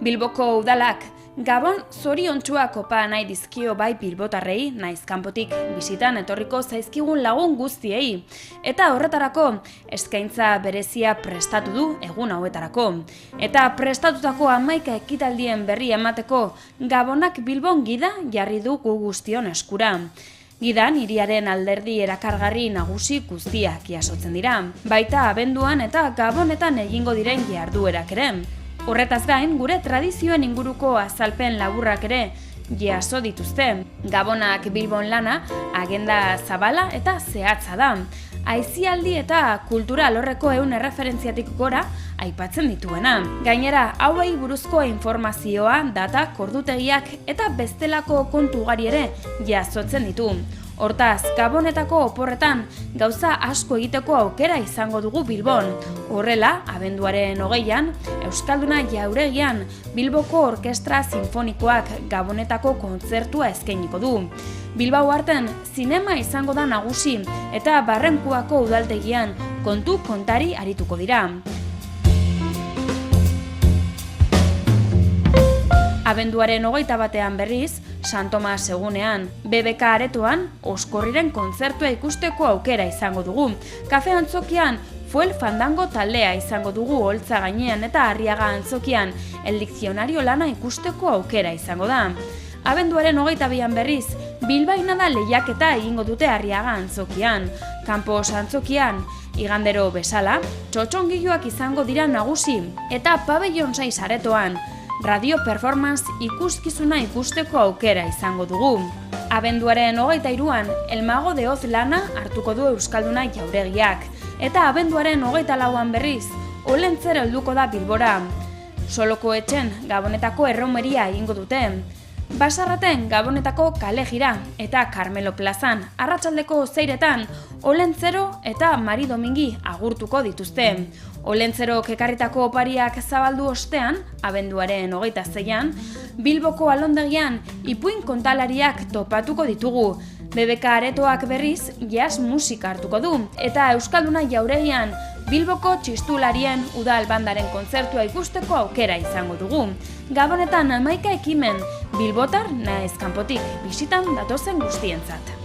Bilboko udalak Gabon zoriontsuak opa nahi dizkio bai bilbotarrei, naiz kanpotik bisitan etorriko zaizkigun lagun guztiei. Eta horretarako eskaintza berezia prestatu du egun hauetarako. Eta prestatutako 11 ekitaldien berri emateko Gabonak Bilbon gida jarri du gu guztion eskura. Gidan hiriaren alderdi erakargarri nagusi guztiak jasotzen dira. Baita abenduan eta Gabonetan egingo diren jarduerak ere. Horretaz gain, gure tradizioen inguruko azalpen laburrak ere jaso dituzte. Gabonak Bilbon lana agenda zabala eta zehatza da. Aisialdi eta kultura alorreko 100 erreferentziatik gora aipatzen dituena. Gainera, hauei buruzko informazioa, datak, ordutegiak eta bestelako kontu ugari ere jasotzen ditu. Hortaz, Gabonetako oporretan gauza asko egiteko aukera izango dugu Bilbon. Horrela, abenduaren 20an, Euskalduna Jauregian Bilboko Orkestra Sinfonikoak Gabonetako kontzertua eskainiko du. Bilbao arten zinema izango da nagusi eta Barrenkuako udaltegian kontu kontari arituko dira. Abenduaren 21ean berriz, San Tomas egunean, BBK aretoan, Oskorriren kontzertua ikusteko aukera izango dugu. Kafe Antzokian, Fuel Fandango taldea izango dugu Oltza gainean eta Arriaga Antzokian, El Diccionario lana ikusteko aukera izango da. Abenduaren 22an berriz, Bilbainada lehiaketa egingo dute Arriaga Antzokian. Campos Antzokian, igandero bezala, txotxongiloak izango dira nagusi eta Pabellon 6 aretoan, radio performance ikuskizuna ikusteko aukera izango dugu. Abenduaren 23an, El Mago de Oz lana hartuko du Euskalduna Jauregiak. Eta abenduaren 24an berriz, Olentzero helduko da Bilbora. Soloko etxen Gabonetako erromeria egingo dute. Basarraten Gabonetako kale jira eta Carmelo plazan arratsaldeko 6etan Olentzero eta Mari Domingi agurtuko dituzte. Olentzerok ekarritako opariak zabaldu ostean, abenduaren 26an, Bilboko alondegian ipuin kontalariak topatuko ditugu. BBK aretoak berriz jazz musika hartuko du eta Euskalduna Jauregian Bilboko txistularien udal bandaren kontzertua ikusteko aukera izango dugu. Gabonetan 11 ekimen, bilbotar naiz kanpotik bisitan datozen guztientzat.